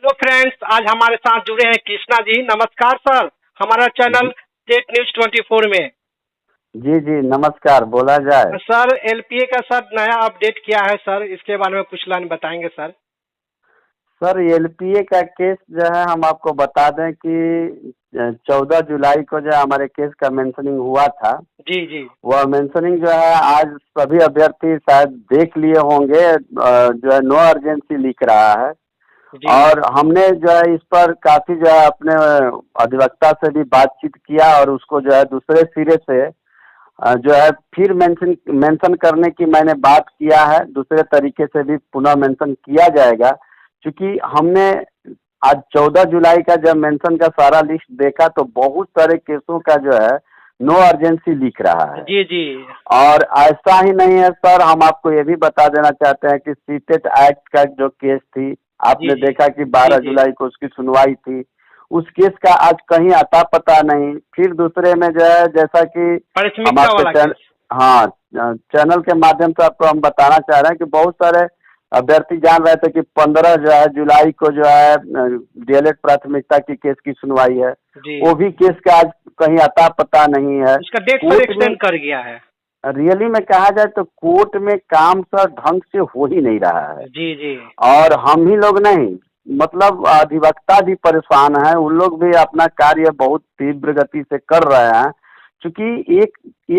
Hello friends, आज हमारे साथ जुड़े हैं कृष्णा जी। नमस्कार सर, हमारा चैनल टेक न्यूज 24 में। जी जी नमस्कार, बोला जाए। सर, एलपीए का सर नया अपडेट किया है सर, इसके बारे में कुछ लाइन बताएंगे सर? सर एलपीए का केस जो है हम आपको बता दें कि 14 जुलाई को जो हमारे केस का मेंशनिंग हुआ था। जी जी वह मेंशनिंग जो है आज सभी अभ्यर्थी शायद देख लिए होंगे। जो है नो अर्जेंसी लिख रहा है। जी और हमने जो है इस पर काफी जो है अपने अधिवक्ता से भी बातचीत किया और उसको जो है दूसरे सिरे से जो है फिर मेंशन करने की मैंने बात किया है। दूसरे तरीके से भी पुनः मेंशन किया जाएगा, क्योंकि हमने आज 14 जुलाई का जब मेंशन का सारा लिस्ट देखा तो बहुत सारे केसों का जो है नो अर्जेंसी लिख रहा है। जी जी और ऐसा ही नहीं है सर, हम आपको ये भी बता देना चाहते हैं कि सीटेट एक्ट का जो केस थी, आपने जी देखा कि 12 जी जुलाई को उसकी सुनवाई थी। उस केस का आज कहीं अता पता नहीं। फिर दूसरे में जो है, जैसा कि हम प्राथमिकता आपके वाला केस। हाँ चैनल के माध्यम से आपको हम बताना चाह रहे हैं कि बहुत सारे अभ्यर्थी जान रहे थे कि 15 जो है जुलाई को जो है डीएलएड प्राथमिकता की केस की सुनवाई है। जी, वो भी केस का आज कहीं अता पता नहीं है। उसका डेट सर कोर्ट में एक्सटेंड कर गया है। रियली में कहा जाए तो कोर्ट में काम सर ढंग से हो ही नहीं रहा है। जी जी और हम ही लोग नहीं, मतलब अधिवक्ता भी परेशान है। उन लोग भी अपना कार्य बहुत तीव्र गति से कर रहे हैं। क्योंकि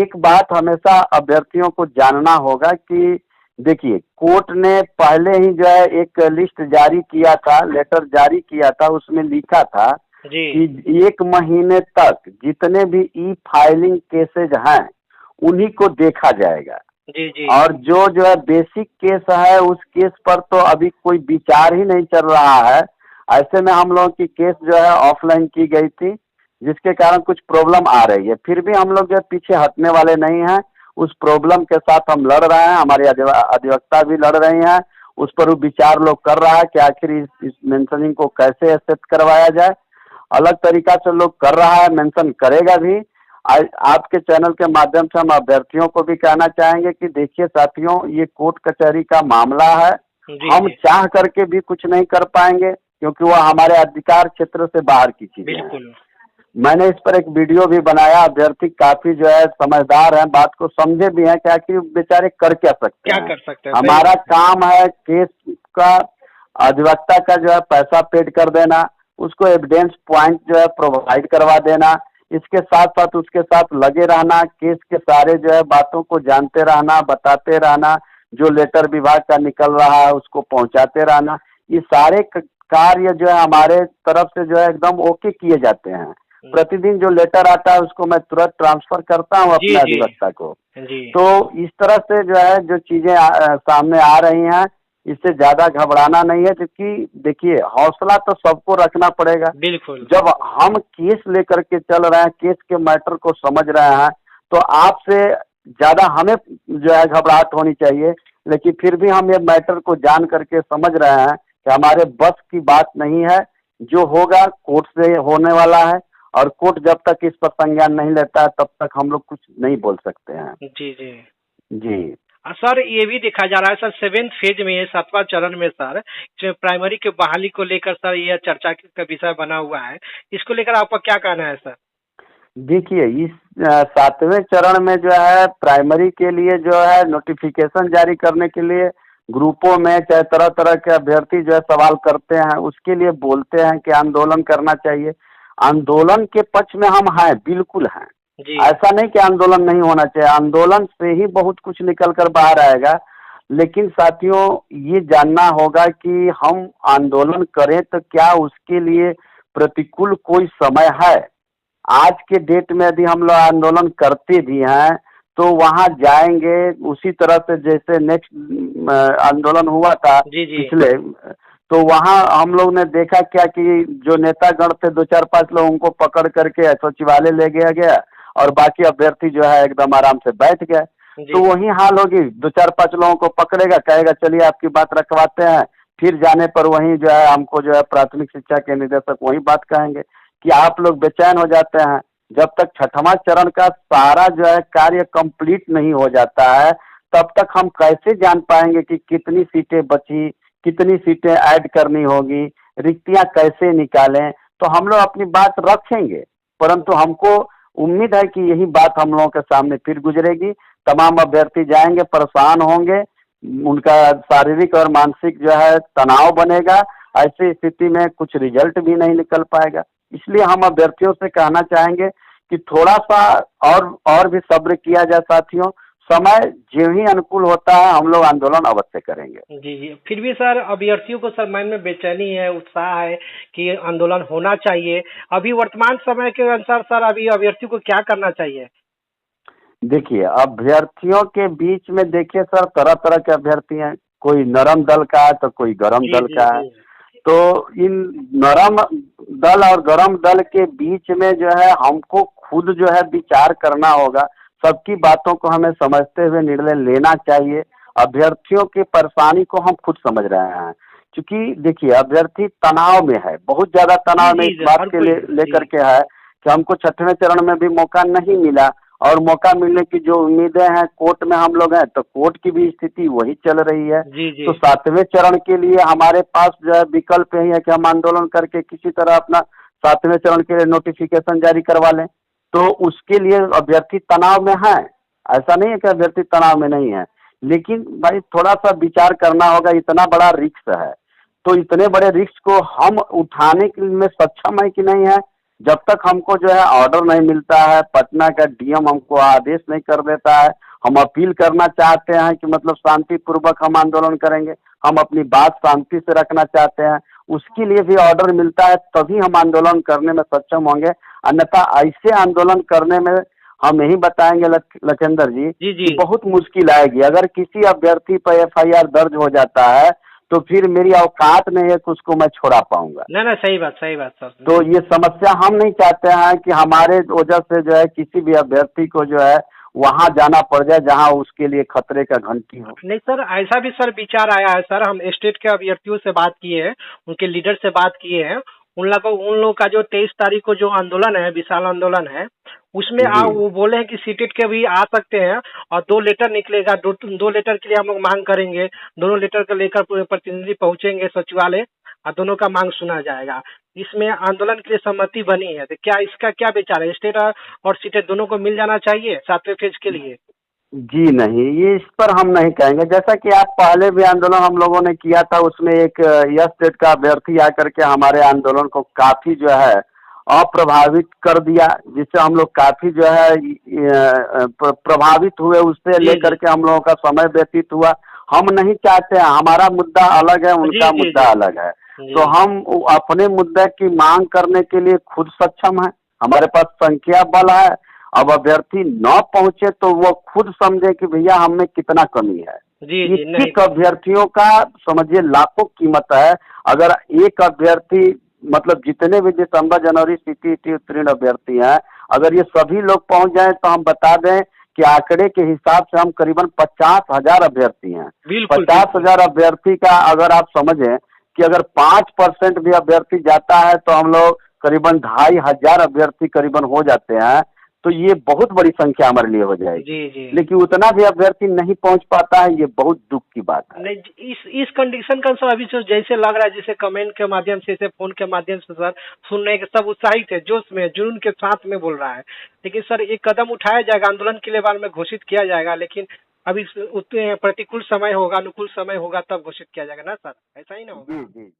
एक बात हमेशा अभ्यर्थियों को जानना होगा कि देखिए, कोर्ट ने पहले ही जो है एक लिस्ट जारी किया था, लेटर जारी किया था। उसमें लिखा था जी कि 1 महीने तक जितने भी ई फाइलिंग केसेज हैं उन्हीं को देखा जाएगा। जी जी और जो है बेसिक केस है, उस केस पर तो अभी कोई विचार ही नहीं चल रहा है। ऐसे में हम लोगों की केस जो है ऑफलाइन की गई थी, जिसके कारण कुछ प्रॉब्लम आ रही है। फिर भी हम लोग जो पीछे हटने वाले नहीं हैं। उस प्रॉब्लम के साथ हम लड़ रहे हैं, हमारे अधिवक्ता भी लड़ रही हैं। उस पर वो विचार लोग कर रहा है कि आखिर इस मेंशनिंग को कैसे एक्सेप्ट करवाया जाए। अलग तरीका से लोग कर रहा है, मेंशन करेगा भी। आपके चैनल के माध्यम से हम अभ्यर्थियों को भी कहना चाहेंगे कि देखिए साथियों, ये कोर्ट कचहरी का मामला है। जी हम जी चाह करके भी कुछ नहीं कर पाएंगे, क्योंकि वह हमारे अधिकार क्षेत्र से बाहर की चीजें हैं। बिल्कुल। मैंने इस पर एक वीडियो भी बनाया। अभ्यर्थी काफी जो है समझदार हैं, बात को समझे भी हैं कि आखिर बेचारे कर क्या सकते क्या हैं। कर सकते हैं, सही हमारा बात है। काम है केस का, अधिवक्ता का जो है पैसा पेड कर देना, उसको एविडेंस पॉइंट जो है प्रोवाइड करवा देना। इसके साथ साथ उसके साथ लगे रहना, केस के सारे जो है बातों को जानते रहना, बताते रहना, जो लेटर विभाग का निकल रहा है उसको पहुंचाते रहना। ये सारे कार्य जो है हमारे तरफ से जो है एकदम ओके किए जाते हैं। प्रतिदिन जो लेटर आता है उसको मैं तुरंत ट्रांसफर करता हूँ जी अपने जी अधिवक्ता को। जी तो इस तरह से जो है जो चीजें सामने आ रही हैं, इससे ज्यादा घबराना नहीं है। क्योंकि देखिए, हौसला तो सबको रखना पड़ेगा। बिल्कुल। जब हम केस लेकर के चल रहे हैं, केस के मैटर को समझ रहे हैं, तो आपसे ज्यादा हमें जो है घबराहट होनी चाहिए। लेकिन फिर भी हम ये मैटर को जान करके समझ रहे हैं कि हमारे बस की बात नहीं है। जो होगा कोर्ट से होने वाला है, और कोर्ट जब तक इस पर संज्ञान नहीं लेता है तब तक हम लोग कुछ नहीं बोल सकते हैं। जी जी जी सर, ये भी देखा जा रहा है सर, 7th फेज में है, 7वां चरण में सर, जो प्राइमरी की बहाली को लेकर सर यह चर्चा का विषय बना हुआ है। इसको लेकर आपका क्या कहना है सर? देखिए, इस 7वें चरण में जो है प्राइमरी के लिए जो है नोटिफिकेशन जारी करने के लिए ग्रुपों में चाहे तरह तरह के अभ्यर्थी जो है सवाल करते हैं, उसके लिए बोलते हैं कि आंदोलन करना चाहिए। आंदोलन के पक्ष में हम हैं, बिल्कुल हैं। जी ऐसा नहीं कि आंदोलन नहीं होना चाहिए, आंदोलन से ही बहुत कुछ निकल कर बाहर आएगा। लेकिन साथियों, ये जानना होगा कि हम आंदोलन करें तो क्या उसके लिए प्रतिकूल कोई समय है। आज के डेट में यदि हम लोग आंदोलन करते भी हैं तो वहां जाएंगे उसी तरह से जैसे नेक्स्ट आंदोलन हुआ था जी जी पिछले। तो वहां हम लोग ने देखा क्या कि जो नेतागण थे, 2-4-5 लोग, उनको पकड़ करके सचिवालय ले गया गया और बाकी अभ्यर्थी जो है एकदम आराम से बैठ गए। तो जी वही हाल होगी, 2-4-5 लोगों को पकड़ेगा, कहेगा चलिए आपकी बात रखवाते हैं। फिर जाने पर वही जो है हमको जो है प्राथमिक शिक्षा के निदेशक वही बात कहेंगे कि आप लोग बेचैन हो जाते हैं। जब तक 6वां चरण का सारा जो है कार्य कंप्लीट नहीं हो जाता है, तब तक हम कैसे जान पाएंगे कि कितनी सीटें बची, कितनी सीटें ऐड करनी होगी। रिक्तियां कैसे निकालें, तो हम लोग अपनी बात रखेंगे। परंतु हमको उम्मीद है कि यही बात हम लोगों के सामने फिर गुजरेगी। तमाम अभ्यर्थी जाएंगे, परेशान होंगे, उनका शारीरिक और मानसिक जो है तनाव बनेगा। ऐसी स्थिति में कुछ रिजल्ट भी नहीं निकल पाएगा। इसलिए हम अभ्यर्थियों से कहना चाहेंगे कि थोड़ा सा और भी सब्र किया जाए साथियों। समय जो ही अनुकूल होता है हम लोग आंदोलन अवश्य करेंगे। जी, जी। फिर भी सर अभ्यर्थियों को सर मन में बेचैनी है, उत्साह है कि आंदोलन होना चाहिए। अभी वर्तमान समय के अनुसार सर अभी अभ्यर्थियों को क्या करना चाहिए? देखिए, अभ्यर्थियों के बीच में देखिए सर, तरह तरह के अभ्यर्थी हैं। कोई नरम दल का है तो कोई गरम जी, दल जी, का है। जी। तो इन नरम दल और गरम दल के बीच में जो है हमको खुद जो है विचार करना होगा। सबकी बातों को हमें समझते हुए निर्णय लेना चाहिए। अभ्यर्थियों की परेशानी को हम खुद समझ रहे हैं, क्योंकि देखिए अभ्यर्थी तनाव में है, बहुत ज्यादा जी, तनाव में जी, इस जी, बात हर के कोई लिए है। लेकर जी। के है कि हमको छठवें चरण में भी मौका नहीं मिला, और मौका मिलने की जो उम्मीदें हैं, कोर्ट में हम लोग हैं तो कोर्ट की भी स्थिति वही चल रही है। जी, जी। तो सातवें चरण के लिए हमारे पास जो है विकल्प यही है कि हम आंदोलन करके किसी तरह अपना सातवें चरण के लिए नोटिफिकेशन जारी करवा लें। तो उसके लिए अभ्यर्थी तनाव में है, ऐसा नहीं है कि अभ्यर्थी तनाव में नहीं है, लेकिन भाई थोड़ा सा विचार करना होगा। इतना बड़ा रिस्क है, तो इतने बड़े रिस्क को हम उठाने के में सक्षम है कि नहीं है। जब तक हमको जो है ऑर्डर नहीं मिलता है, पटना का डीएम हमको आदेश नहीं कर देता है, हम अपील करना चाहते हैं कि मतलब शांतिपूर्वक हम आंदोलन करेंगे, हम अपनी बात शांति से रखना चाहते हैं, उसके लिए भी ऑर्डर मिलता है तभी हम आंदोलन करने में सक्षम होंगे। अन्यथा ऐसे आंदोलन करने में हम यही बताएंगे लखेंद्र जी जी, कि जी। बहुत मुश्किल आएगी। अगर किसी अभ्यर्थी पर एफआईआर दर्ज हो जाता है तो फिर मेरी औकात नहीं है कि उसको मैं छोड़ा पाऊंगा। ना, ना, सही बात सर। तो ये समस्या हम नहीं चाहते हैं कि हमारे वजह से जो है किसी भी अभ्यर्थी को जो है वहां जाना पड़ जाए जहां उसके लिए खतरे का घंटी हो। नहीं सर, ऐसा भी सर विचार आया है सर। हम स्टेट के अभ्यर्थियों से बात किए हैं, उनके लीडर से बात किए हैं। उन लोगों का जो 23 तारीख को जो आंदोलन है, विशाल आंदोलन है, उसमें जी वो बोले हैं कि सीटेट के भी आ सकते हैं और 2 लेटर निकलेगा। दो लेटर के लिए हम लोग मांग करेंगे। दोनों लेटर को लेकर पूरे प्रतिनिधि पहुंचेंगे सचिवालय और दोनों का मांग सुना जाएगा। इसमें आंदोलन के लिए सहमति बनी है, तो क्या इसका क्या विचार है? स्टेट और सीटेट दोनों को मिल जाना चाहिए 7वें फेज के लिए। जी नहीं, ये इस पर हम नहीं कहेंगे। जैसा कि आप पहले भी आंदोलन हम लोगों ने किया था, उसमें एक यस स्टेट का अभ्यर्थी आकर के हमारे आंदोलन को काफी जो है अप्रभावित कर दिया, जिससे हम लोग काफी जो है प्रभावित हुए। उससे जी, लेकर जी। के हम लोगों का समय व्यतीत हुआ। हम नहीं चाहते हैं, हमारा मुद्दा अलग है, जी, उनका जी, मुद्दा जी। अलग है। जी। तो हम अपने मुद्दे की मांग करने के लिए खुद सक्षम है, हमारे पास संख्या बल है। अब अभ्यर्थी न पहुंचे तो वो खुद समझे कि भैया हम में कितना कमी है। जी, जी। एक नहीं। एक अभ्यर्थियों का समझिए लाखों कीमत है। अगर एक अभ्यर्थी मतलब जितने भी दिसंबर जनवरी सीटी उत्तीर्ण अभ्यर्थी हैं, अगर ये सभी लोग पहुंच जाएं तो हम बता दें कि आंकड़े के हिसाब से हम करीबन 50,000 अभ्यर्थी हैं। बिल्कुल, बिल्कुल। 50,000 अभ्यर्थी का अगर आप समझें कि अगर 5% भी अभ्यर्थी जाता है तो हम लोग करीबन 2,500 अभ्यर्थी करीबन हो जाते हैं। तो ये बहुत बड़ी संख्या हमारे लिए हो जाएगी। जी, जी। लेकिन उतना भी अभ्यर्थी नहीं पहुंच पाता है, ये बहुत दुख की बात है। नहीं, इस कंडीशन का सर अभी जो जैसे लग रहा है, जैसे कमेंट के माध्यम से, जैसे फोन के माध्यम से सर सुनने के सब उत्साहित है, जोश में, जुनून के साथ में बोल रहा है। लेकिन सर एक कदम उठाया जाएगा, आंदोलन के लिए बाद में घोषित किया जाएगा। लेकिन अभी उतने प्रतिकूल समय होगा, अनुकूल समय होगा तब घोषित किया जाएगा ना सर, ऐसा ही ना होगा? जी जी।